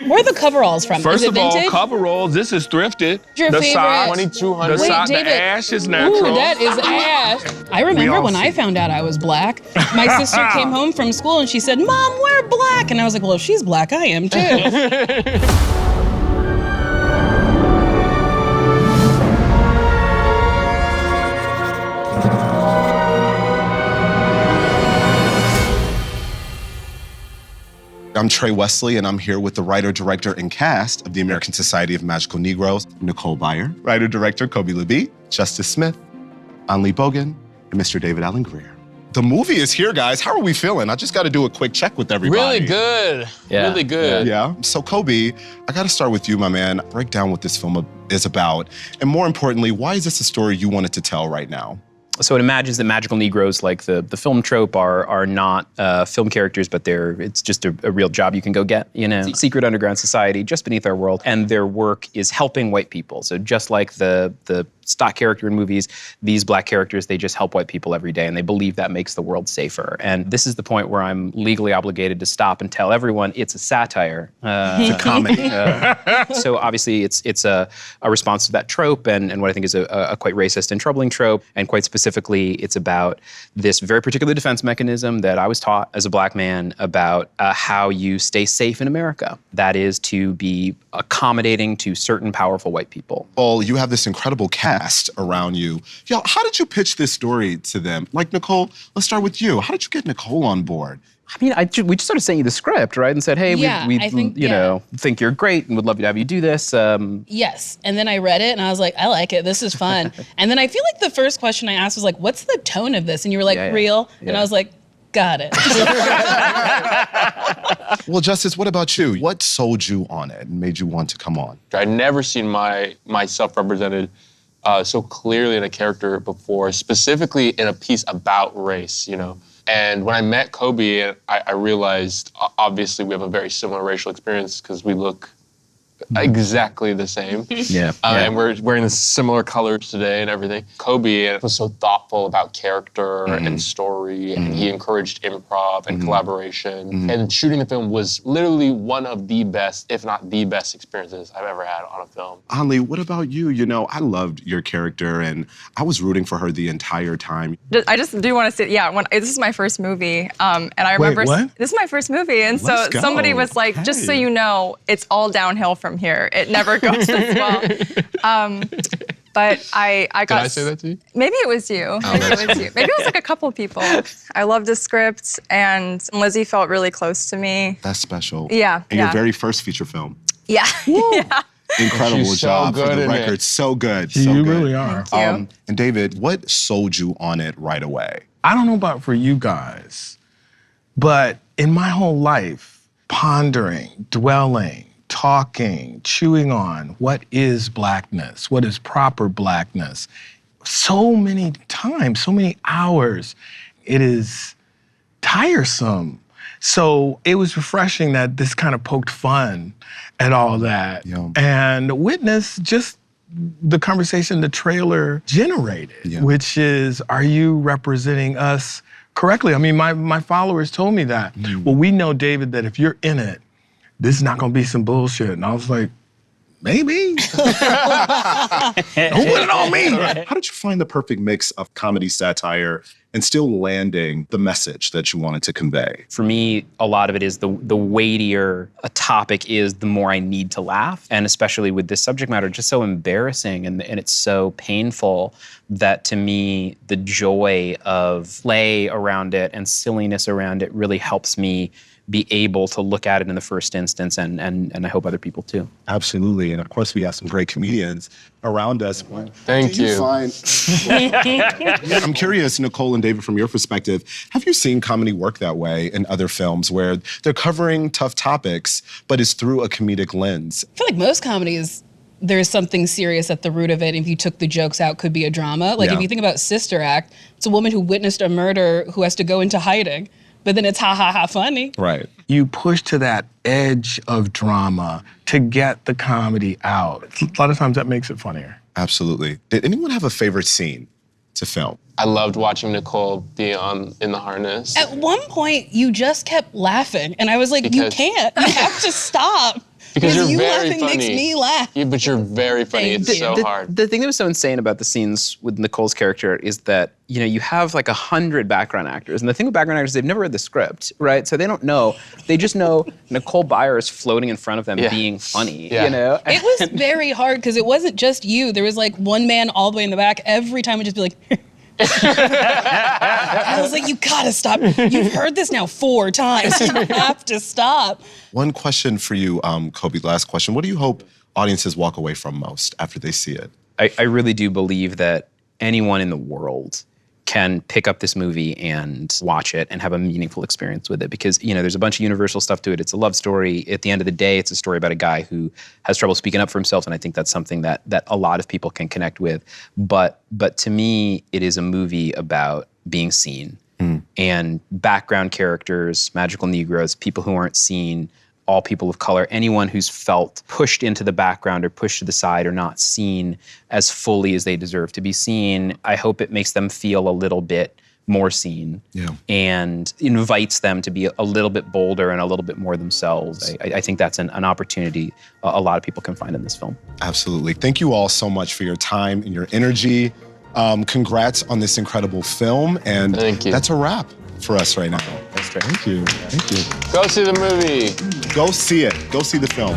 Where are the coveralls from? First is it of all, vintage? coveralls, this is thrifted. Your the favorite? sock, 2200. David. The ash is natural. Ooh, that is ash. I remember when I found out I was black, my sister came home from school and she said, Mom, we're black. And I was like, well, if she's black, I am too. I'm Tre Wesley, and I'm here with the writer, director, and cast of the American Society of Magical Negroes, Nicole Byer, writer-director Kobi Libii, Justice Smith, Anli Bogan, and Mr. David Allen Greer. The movie is here, guys. How are we feeling? I just got to do a quick check with everybody. Really good. Yeah. Really good. Yeah. So, Kobi, I got to start with you, my man. Break down what this film is about, and more importantly, why is this a story you wanted to tell right now? So it imagines that magical Negroes, like the film trope, are not film characters, but it's just a real job you can go get, you know? Secret underground society just beneath our world, and their work is helping white people. So just like the stock character in movies, these black characters, they just help white people every day, and they believe that makes the world safer. And this is the point where I'm legally obligated to stop and tell everyone it's a satire. It's a comedy. So obviously it's a response to that trope, and what I think is a quite racist and troubling trope, and quite specifically, it's about this very particular defense mechanism that I was taught as a black man about how you stay safe in America. That is to be accommodating to certain powerful white people. Well, you have this incredible cast around you. Yo, how did you pitch this story to them? Like, Nicole, let's start with you. How did you get Nicole on board? I mean, we just sort of sent you the script, right? And said, hey, we think you're great and would love to have you do this. Yes, and then I read it and I was like, I like it, this is fun. And then I feel like the first question I asked was like, what's the tone of this? And you were like, real? Yeah. And I was like, got it. Well, Justice, what about you? What sold you on it and made you want to come on? I'd never seen myself represented so clearly in a character before, specifically in a piece about race, you know? And when I met Kobi, I realized, obviously, we have a very similar racial experience because we look exactly the same. And we're wearing the similar colors today and everything. Kobi was so thoughtful about character and story, and he encouraged improv and collaboration. And shooting the film was literally one of the best, if not the best experiences I've ever had on a film. Anli, what about you? You know, I loved your character, and I was rooting for her the entire time. I just do want to say, this is my first movie, and I remember— Wait, what? This is my first movie, and so somebody was like, just so you know, it's all downhill from here. It never goes as well. But I got— Did I say that to you? Maybe it was you. Maybe it was you. Maybe it was like a couple people. I loved the script, and Lizzie felt really close to me. That's special. Yeah. And your very first feature film. Yeah. Yeah. Incredible She's so job good for the in record. it. So good. So You good. really are. Thank you. And David, what sold you on it right away? I don't know about for you guys, but in my whole life, pondering, dwelling, talking, chewing on what is blackness, what is proper blackness, so many times, so many hours, it is tiresome. So it was refreshing that this kind of poked fun at all that. Yeah. And witness just the conversation the trailer generated, which is, are you representing us correctly? I mean, my followers told me that. Well, we know, David, that if you're in it, this is not gonna be some bullshit. And I was like, maybe. Don't put it on me. How did you find the perfect mix of comedy, satire, and still landing the message that you wanted to convey? For me, a lot of it is the weightier a topic is, the more I need to laugh. And especially with this subject matter, just so embarrassing and it's so painful that to me, the joy of play around it and silliness around it really helps me be able to look at it in the first instance, and I hope other people too. Absolutely, and of course we have some great comedians around us. Thank you. I'm curious, Nicole and David, from your perspective, have you seen comedy work that way in other films where they're covering tough topics, but it's through a comedic lens? I feel like most comedies, there's something serious at the root of it. If you took the jokes out, could be a drama. Like if you think about Sister Act, it's a woman who witnessed a murder who has to go into hiding. But then it's ha ha ha funny. Right. You push to that edge of drama to get the comedy out. A lot of times that makes it funnier. Absolutely. Did anyone have a favorite scene to film? I loved watching Nicole be in the harness. At one point, you just kept laughing. And I was like, you can't. You have to stop. Because you're you very laughing funny. makes me laugh. Yeah, but you're very funny. Thank It's you. so hard. The thing that was so insane about the scenes with Nicole's character is that, you know, you have like 100 background actors. And the thing with background actors, they've never read the script, right? So they don't know. They just know Nicole Byer is floating in front of them being funny, you know? It was very hard because it wasn't just you. There was like one man all the way in the back. Every time would just be like, I was like, you gotta stop. You've heard this now 4 times. You have to stop. One question for you, Kobi, last question. What do you hope audiences walk away from most after they see it? I really do believe that anyone in the world can pick up this movie and watch it and have a meaningful experience with it, because, you know, there's a bunch of universal stuff to it. It's a love story. At the end of the day, it's a story about a guy who has trouble speaking up for himself, and I think that's something that a lot of people can connect with. But to me, it is a movie about being seen and background characters, magical Negroes, people who aren't seen, all people of color, anyone who's felt pushed into the background or pushed to the side or not seen as fully as they deserve to be seen. I hope it makes them feel a little bit more seen and invites them to be a little bit bolder and a little bit more themselves. I think that's an opportunity a lot of people can find in this film. Absolutely. Thank you all so much for your time and your energy. Congrats on this incredible film. And Thank you. That's a wrap for us right now. That's great. Thank you. Thank you. Go see the movie. Go see it. Go see the film.